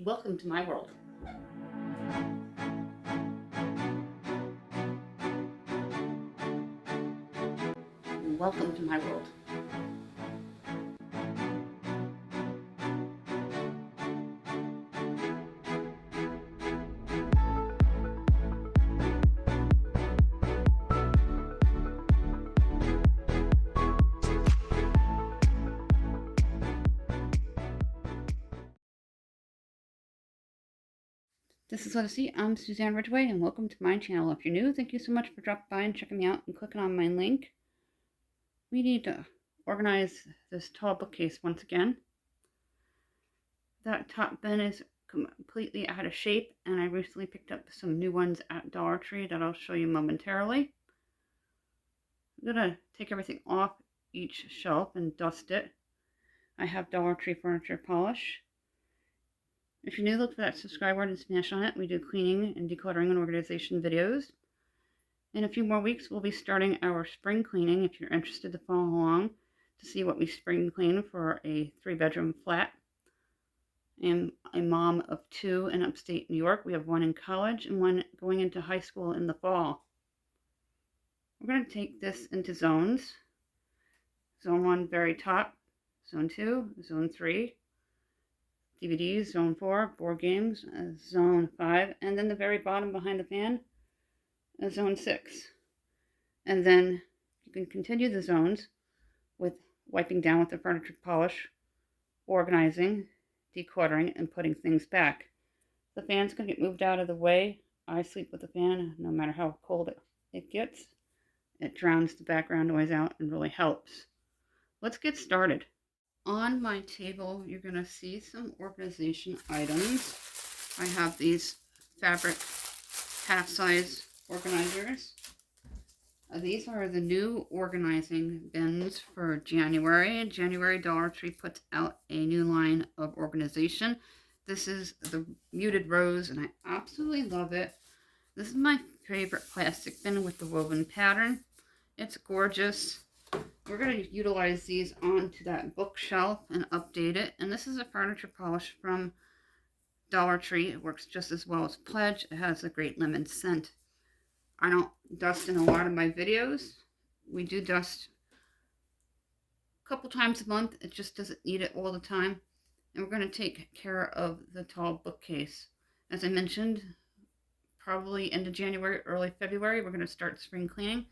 Welcome to my world. Welcome to my world. This is Odyssey. I'm Suzanne Ridgway, and welcome to my channel. If you're new, thank you so much for dropping by and checking me out and clicking on my link. We need to organize this tall bookcase once again. That top bin is completely out of shape, and I recently picked up some new ones at Dollar Tree that I'll show you momentarily. I'm going to take everything off each shelf and dust it. I have Dollar Tree furniture polish. If you're new, look for that subscribe button and smash on it. We do cleaning and decluttering and organization videos. In a few more weeks, we'll be starting our spring cleaning if you're interested to follow along to see what we spring clean for a 3-bedroom flat. I'm a mom of 2 in upstate New York. We have one in college and one going into high school in the fall. We're going to take this into zones. Zone 1, very top. Zone 2, Zone 3. DVDs, Zone 4, board games, Zone 5, and then the very bottom behind the fan, Zone 6. And then you can continue the zones with wiping down with the furniture polish, organizing, decluttering, and putting things back. The fan's going to get moved out of the way. I sleep with the fan no matter how cold it gets. It drowns the background noise out and really helps. Let's get started. On my table, you're going to see some organization items. I have these fabric half-size organizers. These are the new organizing bins for January. In January, Dollar Tree puts out a new line of organization. This is the muted rose, and I absolutely love it. This is my favorite plastic bin with the woven pattern. It's gorgeous. We're going to utilize these onto that bookshelf and update it. And this is a furniture polish from Dollar Tree. It works just as well as Pledge. It has a great lemon scent. I don't dust in a lot of my videos. We do dust a couple times a month. It just doesn't need it all the time. And we're going to take care of the tall bookcase. As I mentioned, probably end of January, early February, we're going to start spring cleaning.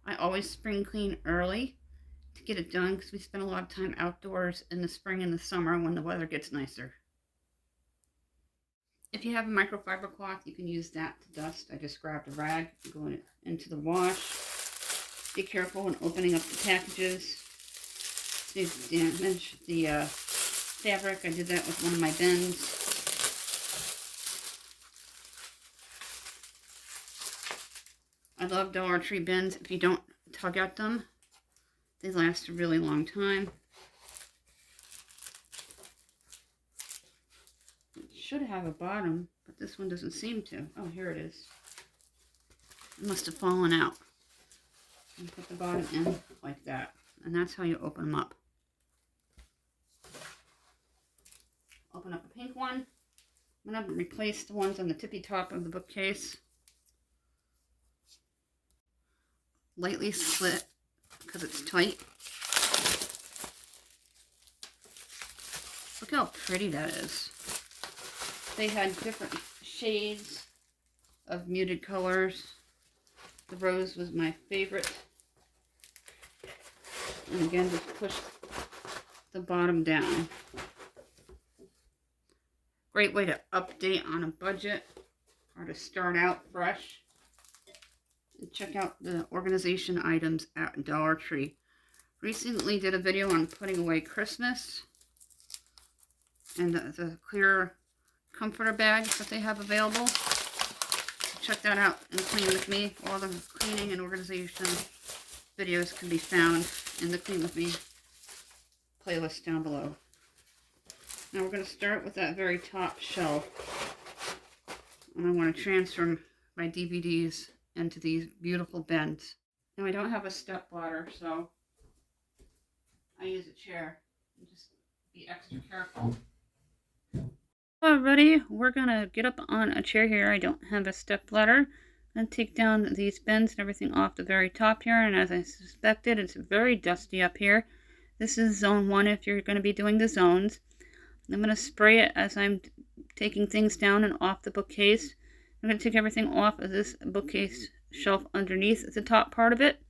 I always spring clean early to get it done because we spend a lot of time outdoors in the spring and the summer when the weather gets nicer. If you have a microfiber cloth, you can use that to dust. I just grabbed a rag and go into the wash. Be careful when opening up the packages. To damage the fabric. I did that with one of my bins. I love Dollar Tree bins. If you don't tug at them, they last a really long time. It should have a bottom, but this one doesn't seem to. Oh, here it is. It must have fallen out. And put the bottom in like that. And that's how you open them up. Open up a pink one. I'm going to replace the ones on the tippy top of the bookcase. Lightly slit because it's tight. Look how pretty that is. They had different shades of muted colors. The rose was my favorite. And again, just push the bottom down. Great way to update on a budget or to start out fresh. Check out the organization items at Dollar Tree. Recently did a video on putting away Christmas and the clear comforter bags that they have available. So check that out and clean with me. All the cleaning and organization videos can be found in the Clean With Me playlist down below. Now we're going to start with that very top shelf. And I want to transfer my DVDs into these beautiful bins. Now I don't have a step ladder, so I use a chair. And just be extra careful. Hello everybody, we're gonna get up on a chair here. I don't have a step ladder. I'm gonna take down these bins and everything off the very top here, and as I suspected, it's very dusty up here. This is zone 1 if you're gonna be doing the zones. I'm gonna spray it as I'm taking things down and off the bookcase. I'm gonna take everything off of this bookcase shelf underneath the top part of it,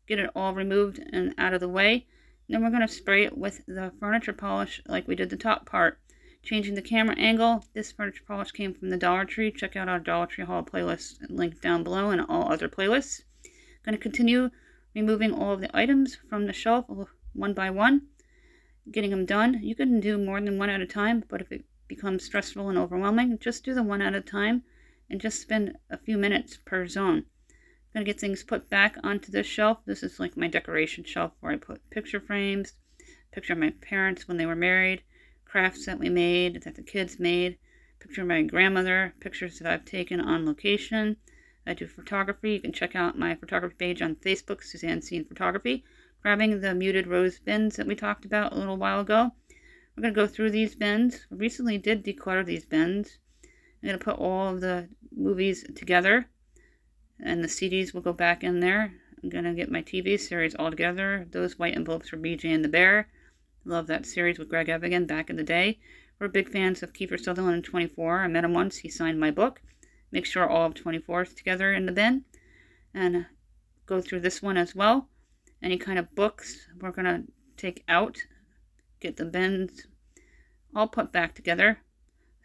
get it all removed and out of the way. Then we're gonna spray it with the furniture polish like we did the top part. Changing the camera angle. This furniture polish came from the Dollar Tree. Check out our Dollar Tree haul playlist linked down below and all other playlists. Going to continue removing all of the items from the shelf one by one, getting them done. You can do more than one at a time, but if it becomes stressful and overwhelming, just do the one at a time and just spend a few minutes per zone. I'm going to get things put back onto this shelf. This is like my decoration shelf where I put picture frames, picture of my parents when they were married, crafts that we made, that the kids made, picture of my grandmother, pictures that I've taken on location. I do photography. You can check out my photography page on Facebook, Suzanne Scene Photography. Grabbing the muted rose bins that we talked about a little while ago. We're going to go through these bins. I recently did declutter these bins. I'm going to put all of the movies together, and the CDs will go back in there. I'm going to get my TV series all together. Those white envelopes for BJ and the Bear. Love that series with Greg Evigan back in the day. We're big fans of Kiefer Sutherland in 24. I met him once. He signed my book. Make sure all of 24 is together in the bin. And go through this one as well. Any kind of books we're going to take out. Get the bins all put back together.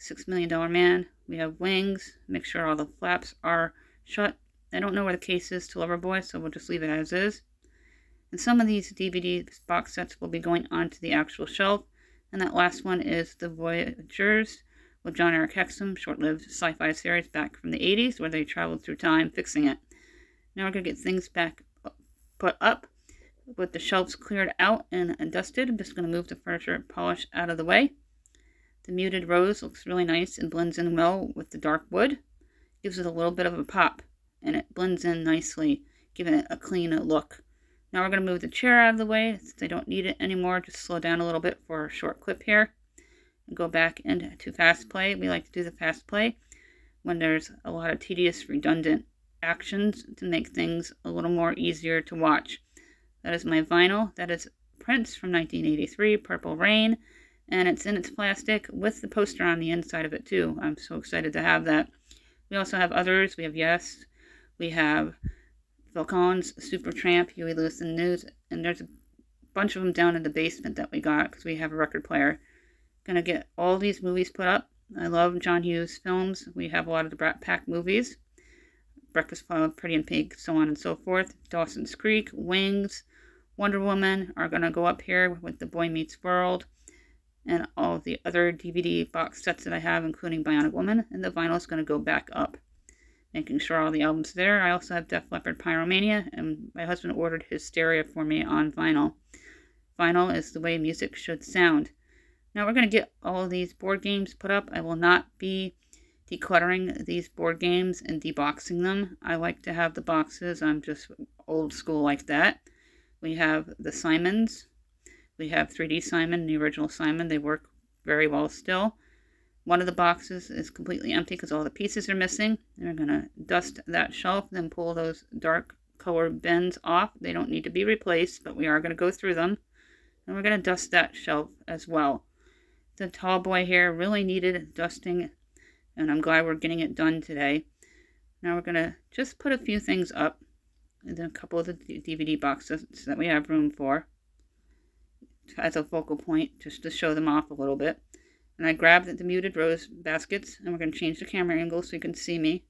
$6 Million Man. We have Wings. Make sure all the flaps are shut. I don't know where the case is to Loverboy, so we'll just leave it as is. And some of these DVD box sets will be going onto the actual shelf. And that last one is The Voyagers with John Eric Hexum, short-lived sci-fi series back from the 80s where they traveled through time fixing it. Now we're going to get things back put up with the shelves cleared out and dusted. I'm just going to move the furniture polish out of the way. The muted rose looks really nice and blends in well with the dark wood. Gives it a little bit of a pop, and it blends in nicely, giving it a clean look. Now we're going to move the chair out of the way since I don't need it anymore. Just slow down a little bit for a short clip here. And go back into fast play. We like to do the fast play when there's a lot of tedious, redundant actions to make things a little more easier to watch. That is my vinyl. That is Prince from 1983, Purple Rain. And it's in its plastic with the poster on the inside of it too. I'm so excited to have that. We also have others. We have Yes. We have Phil Collins, Supertramp, Huey Lewis and News, and there's a bunch of them down in the basement that we got because we have a record player. Gonna get all these movies put up. I love John Hughes films. We have a lot of the Brat Pack movies. Breakfast Club, Pretty in Pink, so on and so forth. Dawson's Creek, Wings, Wonder Woman are gonna go up here with The Boy Meets World and all the other DVD box sets that I have, including Bionic Woman, and the vinyl is gonna go back up. Making sure all the albums are there. I also have Def Leppard Pyromania, and my husband ordered Hysteria for me on vinyl. Vinyl is the way music should sound. Now we're going to get all of these board games put up. I will not be decluttering these board games and deboxing them. I like to have the boxes. I'm just old school like that. We have the Simons. We have 3D Simon, the original Simon. They work very well still. One of the boxes is completely empty because all the pieces are missing. And we're going to dust that shelf, then pull those dark colored bins off. They don't need to be replaced, but we are going to go through them. And we're going to dust that shelf as well. The tall boy here really needed dusting, and I'm glad we're getting it done today. Now we're going to just put a few things up, and then a couple of the DVD boxes that we have room for as a focal point, just to show them off a little bit. And I grabbed the muted rose baskets, and we're going to change the camera angle so you can see me.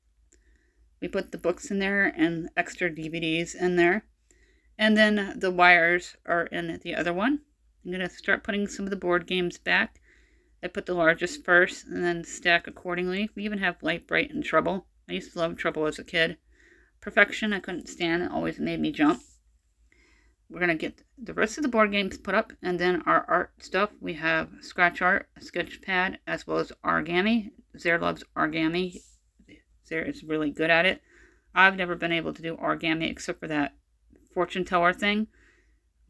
We put the books in there and extra DVDs in there. And then the wires are in the other one. I'm going to start putting some of the board games back. I put the largest first and then stack accordingly. We even have Light, Bright, and Trouble. I used to love Trouble as a kid. Perfection I couldn't stand. It always made me jump. We're going to get the rest of the board games put up, and then our art stuff. We have scratch art, a sketch pad, as well as origami. Zare loves origami. Zare is really good at it. I've never been able to do origami except for that fortune teller thing,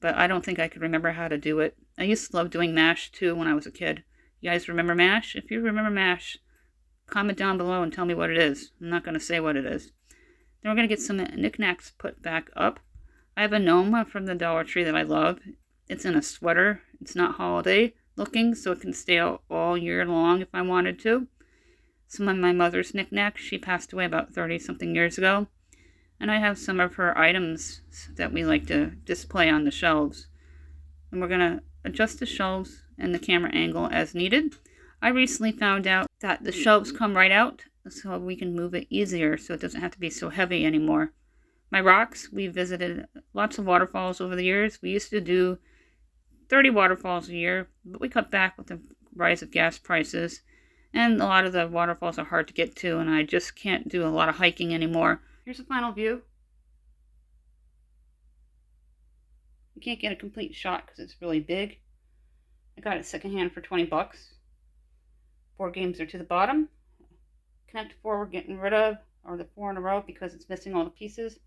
but I don't think I could remember how to do it. I used to love doing MASH too when I was a kid. You guys remember MASH? If you remember MASH, comment down below and tell me what it is. I'm not going to say what it is. Then we're going to get some knickknacks put back up. I have a gnome from the Dollar Tree that I love. It's in a sweater. It's not holiday looking, so it can stay out all year long if I wanted to. Some of my mother's knickknacks. She passed away about 30-something years ago. And I have some of her items that we like to display on the shelves. And we're going to adjust the shelves and the camera angle as needed. I recently found out that the shelves come right out, so we can move it easier so it doesn't have to be so heavy anymore. My rocks, we visited lots of waterfalls over the years. We used to do 30 waterfalls a year, but we cut back with the rise of gas prices. And a lot of the waterfalls are hard to get to, and I just can't do a lot of hiking anymore. Here's the final view. You can't get a complete shot because it's really big. I got it secondhand for 20 bucks. 4 games are to the bottom. Connect 4 we're getting rid of, or the 4 in a row because it's missing all the pieces.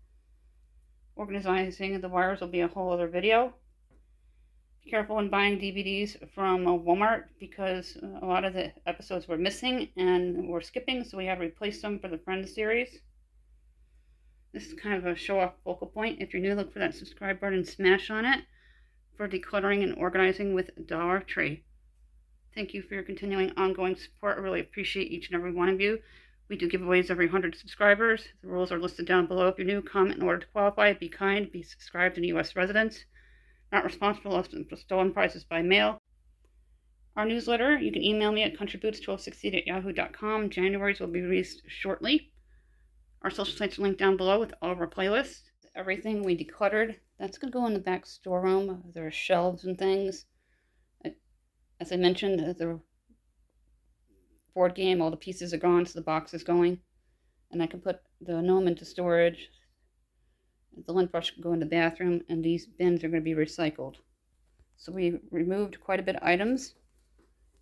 Organizing the wires will be a whole other video. Be careful when buying DVDs from Walmart because a lot of the episodes were missing and we're skipping, so we have to replace them for the Friends series. This is kind of a show-off focal point. If you're new, look for that subscribe button and smash on it for decluttering and organizing with Dollar Tree. Thank you for your continuing ongoing support. I really appreciate each and every one of you. We do giveaways every 100 subscribers. The rules are listed down below. If you're new, comment in order to qualify. Be kind. Be subscribed and U.S. residents. Not responsible for stolen prizes by mail. Our newsletter, you can email me at countryboots1268@yahoo.com. January's will be released shortly. Our social sites are linked down below with all of our playlists. Everything we decluttered, that's going to go in the back storeroom. There are shelves and things. As I mentioned, the board game, all the pieces are gone, so the box is going. And I can put the gnome into storage. The lint brush can go in the bathroom, and these bins are going to be recycled. So we removed quite a bit of items,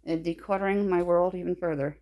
and decluttering my world even further.